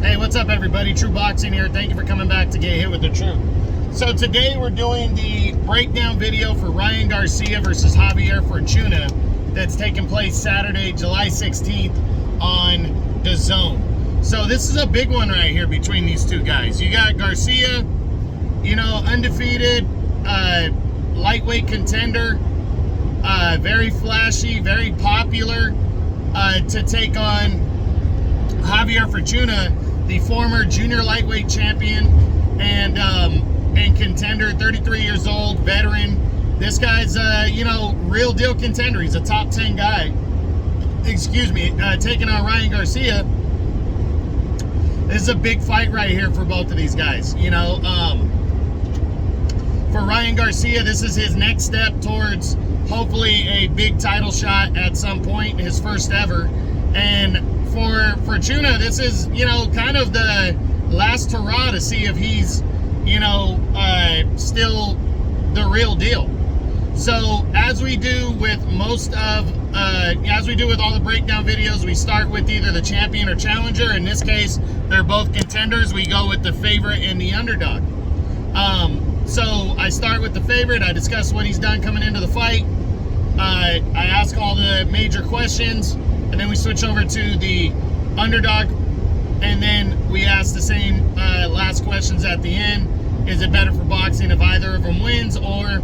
Hey, what's up everybody? True Boxing here. Thank you for coming back to Get Hit with the Truth. So today we're doing the breakdown video for Ryan Garcia versus Javier Fortuna that's taking place Saturday, July 16th on DAZN. So this is a big one right here between these two guys. You got Garcia, you know, undefeated, lightweight contender, very flashy, very popular, to take on Javier Fortuna, the former junior lightweight champion and contender, 33 years old, veteran. This guy's you know, real deal contender. He's a top 10 guy. Excuse me, taking on Ryan Garcia. This is a big fight right here for both of these guys. You know, for Ryan Garcia, this is his next step towards hopefully a big title shot at some point, his first ever. And for Fortuna, this is, you know, kind of the last hurrah to see if he's, you know, still the real deal. So as we do with most of, as we do with all the breakdown videos, we start with either the champion or challenger. In this case, they're both contenders. We go with the favorite and the underdog. So I start with the favorite. I discuss what he's done coming into the fight. I ask all the major questions, and then we switch over to the underdog, and then we ask the same last questions at the end. Is it better for boxing if either of them wins? Or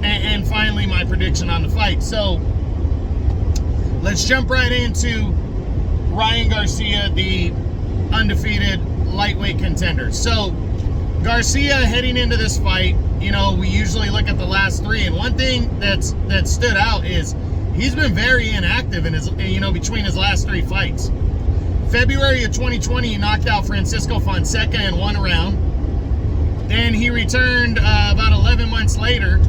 and finally my prediction on the fight. So let's jump right into Ryan Garcia, the undefeated lightweight contender. So Garcia, heading into this fight, you know, we usually look at the last three, and one thing that stood out is he's been very inactive in his, you know, between his last three fights. February of 2020, he knocked out Francisco Fonseca in one round. Then he returned about 11 months later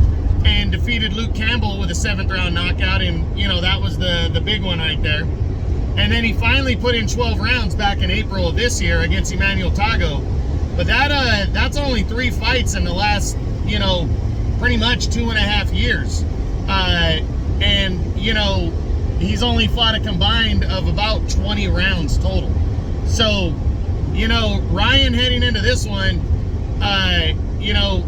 and defeated Luke Campbell with a 7th round knockout, and you know, that was the big one right there. And then he finally put in 12 rounds back in April of this year against Emmanuel Tago. But that's only 3 fights in the last, you know, pretty much 2.5 years. And you know, he's only fought a combined of about 20 rounds total. So, you know, Ryan heading into this one, you know,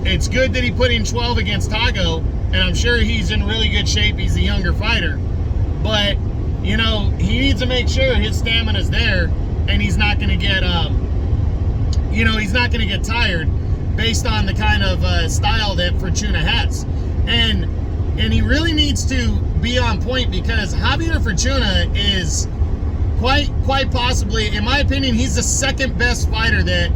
it's good that he put in 12 against Tago, and I'm sure he's in really good shape. He's a younger fighter, but you know, he needs to make sure his stamina's there, and he's not going to get, you know, he's not going to get tired based on the kind of style that Fortuna has, and he really needs to be on point, because Javier Fortuna is quite possibly, in my opinion, he's the second best fighter that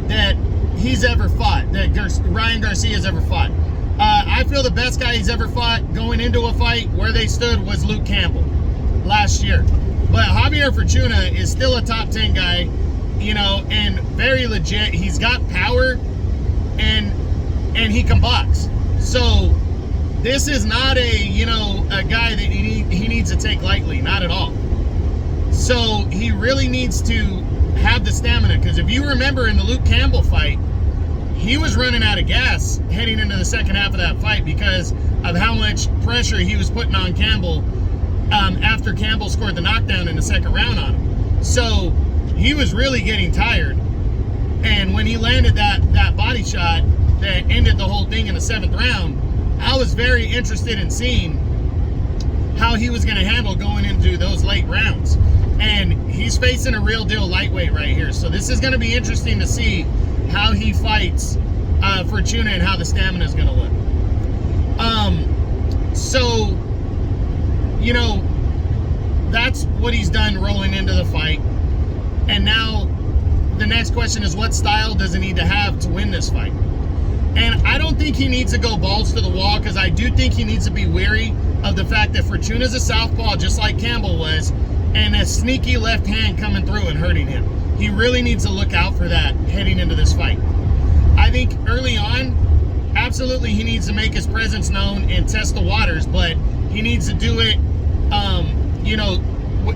that he's ever fought, that Ryan Garcia has ever fought. I feel the best guy he's ever fought going into a fight where they stood was Luke Campbell last year. But Javier Fortuna is still a top 10 guy, you know, and very legit. He's got power, and he can box. So this is not a, you know, a guy that he needs to take lightly, not at all. So he really needs to have the stamina, because if you remember in the Luke Campbell fight, he was running out of gas heading into the second half of that fight because of how much pressure he was putting on Campbell after Campbell scored the knockdown in the second round on him. So he was really getting tired, and when he landed that body shot that ended the whole thing in the 7th round, I was very interested in seeing how he was going to handle going into those late rounds. And he's facing a real deal lightweight right here. So this is going to be interesting to see how he fights Fortuna and how the stamina is going to look. So, you know, that's what he's done rolling into the fight. And now the next question is, what style does he need to have to win this fight? And I don't think he needs to go balls to the wall, because I do think he needs to be wary of the fact that Fortuna's a southpaw, just like Campbell was, and a sneaky left hand coming through and hurting him. He really needs to look out for that heading into this fight. I think early on, absolutely he needs to make his presence known and test the waters, but he needs to do it, you know,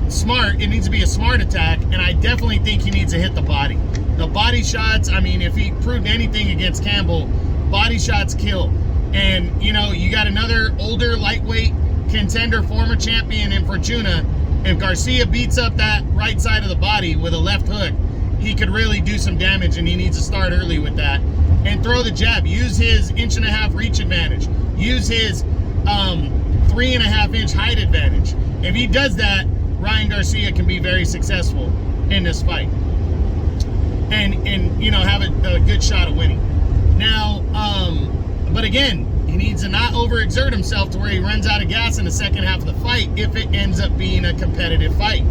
smart. It needs to be a smart attack, and I definitely think he needs to hit the body. The body shots, I mean, if he proved anything against Campbell, body shots kill. And, you know, you got another older lightweight contender, former champion in Fortuna, If Garcia beats up that right side of the body with a left hook, he could really do some damage, and he needs to start early with that. And throw the jab. Use his 1.5-inch reach advantage. Use his 3.5-inch height advantage. If he does that, Ryan Garcia can be very successful in this fight. And you know, have a good shot of winning. Now, but again, he needs to not overexert himself to where he runs out of gas in the second half of the fight if it ends up being a competitive fight.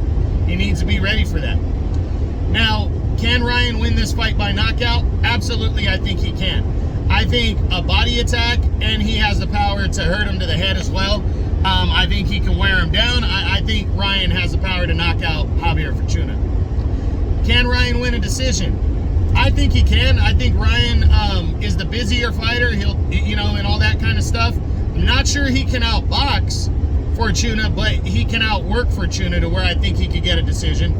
He needs to be ready for that. Now, can Ryan win this fight by knockout? Absolutely, I think he can. I think a body attack, and he has the power to hurt him to the head as well. I think he can wear him down. I think Ryan has the power to knock out Javier Fortuna. Can Ryan win a decision? I think he can. I think Ryan is the busier fighter. He'll, you know, and all that kind of stuff. I'm not sure he can outbox Fortuna, but he can outwork Fortuna to where I think he could get a decision.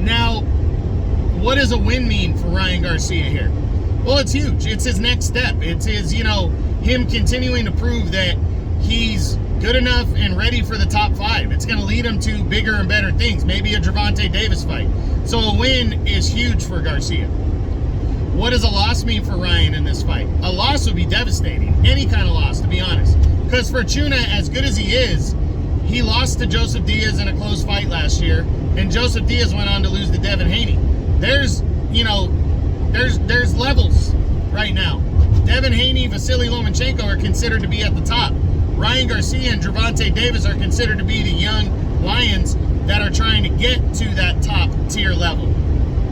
Now, what does a win mean for Ryan Garcia here? Well, it's huge. It's his next step. It's his, you know, him continuing to prove that he's good enough and ready for the top 5. It's going to lead him to bigger and better things. Maybe a Gervonta Davis fight. So a win is huge for Garcia. What does a loss mean for Ryan in this fight? A loss would be devastating. Any kind of loss, to be honest. Because Fortuna, as good as he is, he lost to Joseph Diaz in a close fight last year, and Joseph Diaz went on to lose to Devin Haney. There's, you know, there's levels right now. Devin Haney, Vasily Lomachenko are considered to be at the top. Ryan Garcia and Gervonta Davis are considered to be the young lions that are trying to get to that top tier level.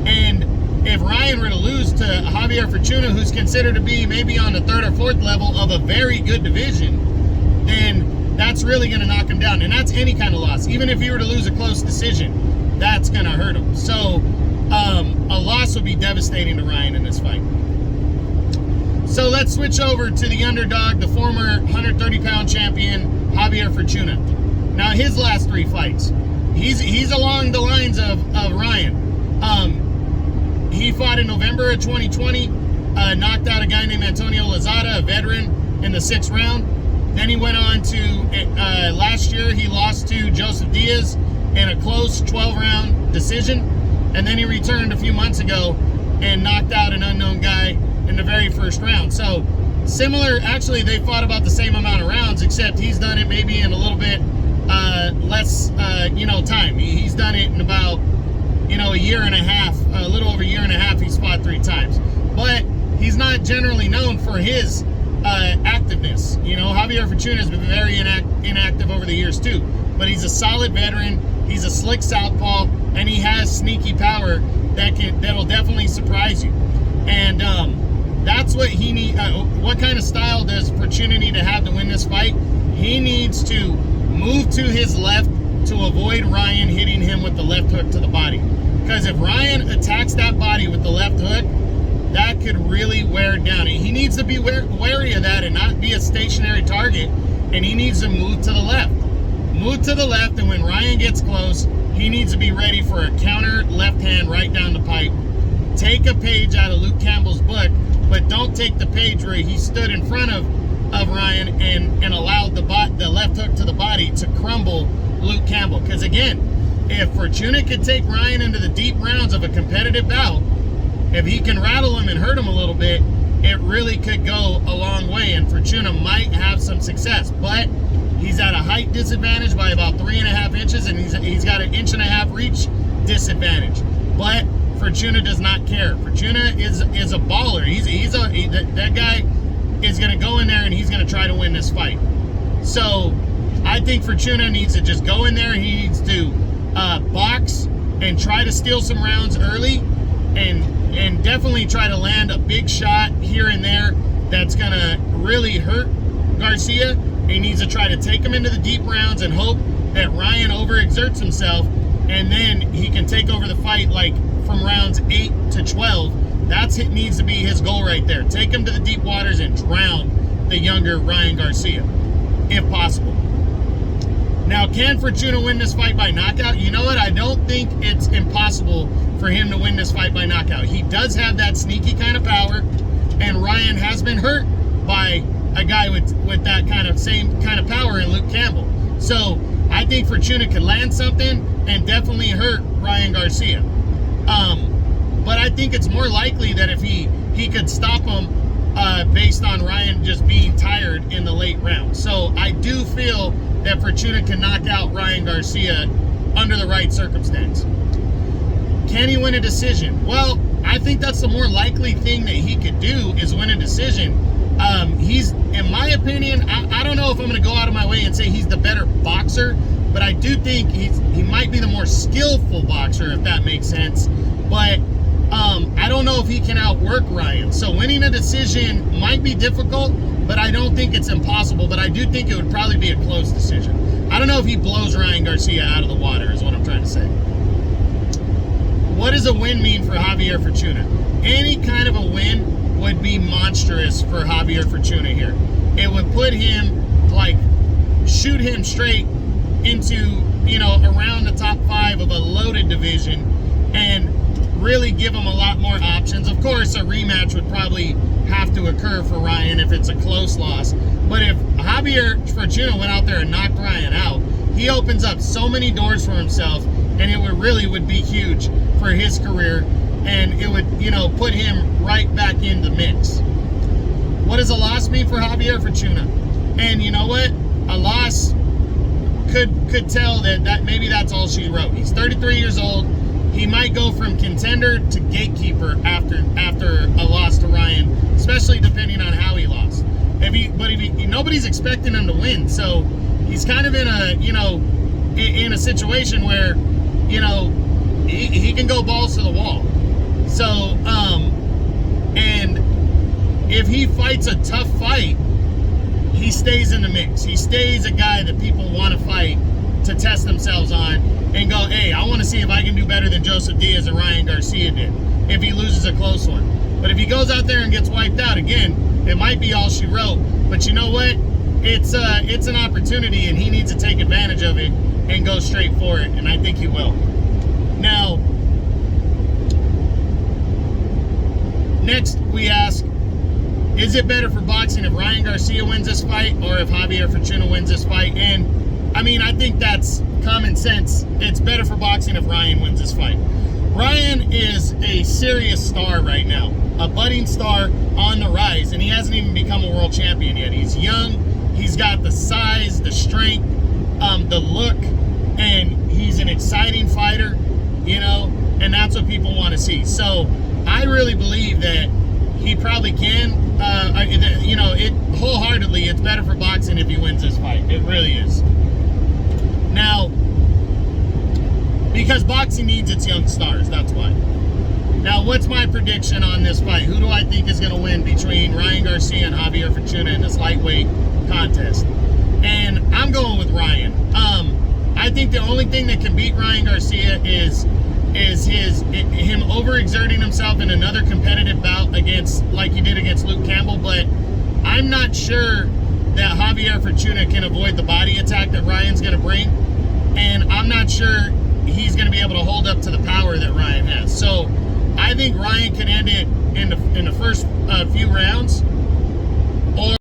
And if Ryan were to lose to Javier Fortuna, who's considered to be maybe on the 3rd or 4th level of a very good division, then that's really going to knock him down. And that's any kind of loss. Even if he were to lose a close decision, that's going to hurt him. So a loss would be devastating to Ryan in this fight. So let's switch over to the underdog, the former 130-pound champion, Javier Fortuna. Now, his last 3 fights, he's along the lines of Ryan. He fought in November of 2020, knocked out a guy named Antonio Lozada, a veteran, in the 6th round. Then he went on to, last year, he lost to Joseph Diaz in a close 12-round decision. And then he returned a few months ago and knocked out an unknown guy in the very first round. So similar, actually, they fought about the same amount of rounds, except he's done it maybe in a little bit less, you know, time. He's done it in about, you know, a year and a half, a little over a year and a half. He's fought 3 times. But he's not generally known for his activeness. You know, Javier Fortuna has been very inactive over the years too. But he's a solid veteran. He's a slick southpaw, and he has sneaky power that'll definitely surprise you. And that's what he needs. What kind of style does Fortuna need to have to win this fight? He needs to move to his left to avoid Ryan hitting him with the left hook to the body. Because if Ryan attacks that body with the left hook, that could really wear it down. He needs to be wary of that and not be a stationary target. And he needs to move to the left. Move to the left, and when Ryan gets close, he needs to be ready for a counter left hand right down the pipe. Take a page out of Luke Campbell's book, but don't take the page where he stood in front of Ryan and allowed the left hook to the body to crumble Luke Campbell. Because again, if Fortuna could take Ryan into the deep rounds of a competitive bout, if he can rattle him and hurt him a little bit, it really could go a long way, and Fortuna might have some success. But he's at a height disadvantage by about 3.5 inches, and he's got an 1.5-inch reach disadvantage. But Fortuna does not care. Fortuna is a baller. That guy is going to go in there and he's going to try to win this fight. So I think Fortuna needs to just go in there. He needs to box and try to steal some rounds early, and definitely try to land a big shot here and there that's going to really hurt Garcia. He needs to try to take him into the deep rounds and hope that Ryan overexerts himself, and then he can take over the fight like from rounds 8 to 12. That's it, needs to be his goal right there. Take him to the deep waters and drown the younger Ryan Garcia, if possible. Now, can Fortuna win this fight by knockout? You know what? I don't think it's impossible for him to win this fight by knockout. He does have that sneaky kind of power, and Ryan has been hurt by a guy with that kind of same kind of power in Luke Campbell. So I think Fortuna could land something and definitely hurt Ryan Garcia. But I think it's more likely that if he could stop him based on Ryan just being tired in the late round. So I do feel that Fortuna can knock out Ryan Garcia under the right circumstance. Can he win a decision? Well, I think that's the more likely thing that he could do is win a decision. He's, in my opinion, I don't know if I'm going to go out of my way and say he's the better boxer, but I do think he might be the more skillful boxer, if that makes sense. But I don't know if he can outwork Ryan. So winning a decision might be difficult, but I don't think it's impossible. But I do think it would probably be a close decision. I don't know if he blows Ryan Garcia out of the water, is what I'm trying to say. What does a win mean for Javier Fortuna? Any kind of a win would be monstrous for Javier Fortuna here. It would put him, like, shoot him straight into, around the top 5 of a loaded division and really give him a lot more options. Of course, a rematch would probably have to occur for Ryan if it's a close loss. But if Javier Fortuna went out there and knocked Ryan out, he opens up so many doors for himself, and it would be huge for his career, and it would, put him right back in the mix. What does a loss mean for Javier Fortuna? And you know what? A loss could tell that maybe that's all she wrote. He's 33 years old. He might go from contender to gatekeeper after a loss to Ryan, especially depending on how he lost. Nobody's expecting him to win, so he's kind of in a situation where, he can go balls to the wall. So, and if he fights a tough fight, he stays in the mix. He stays a guy that people want to fight to test themselves on and go, hey, I want to see if I can do better than Joseph Diaz and Ryan Garcia did if he loses a close one. But if he goes out there and gets wiped out, again, it might be all she wrote. But you know what? It's an opportunity, and he needs to take advantage of it and go straight for it, and I think he will. Now, next we ask, is it better for boxing if Ryan Garcia wins this fight or if Javier Fortuna wins this fight? And I think that's common sense. It's better for boxing if Ryan wins this fight. Ryan is a serious star right now, a budding star on the rise, and he hasn't even become a world champion yet. He's young, he's got the size, the strength, the look, and he's an exciting fighter, and that's what people want to see. So I really believe that he probably can, wholeheartedly, it's better for boxing if he wins this fight. It really is. Now, because boxing needs its young stars, that's why. Now, what's my prediction on this fight? Who do I think is going to win between Ryan Garcia and Javier Fortuna in this lightweight contest? And I'm going with Ryan. I think the only thing that can beat Ryan Garcia is him overexerting himself in another competitive bout like he did against Luke Campbell. But I'm not sure that Javier Fortuna can avoid the body attack that Ryan's going to bring, and I'm not sure he's going to be able to hold up to the power that Ryan has. So I think Ryan can end it in the first few rounds.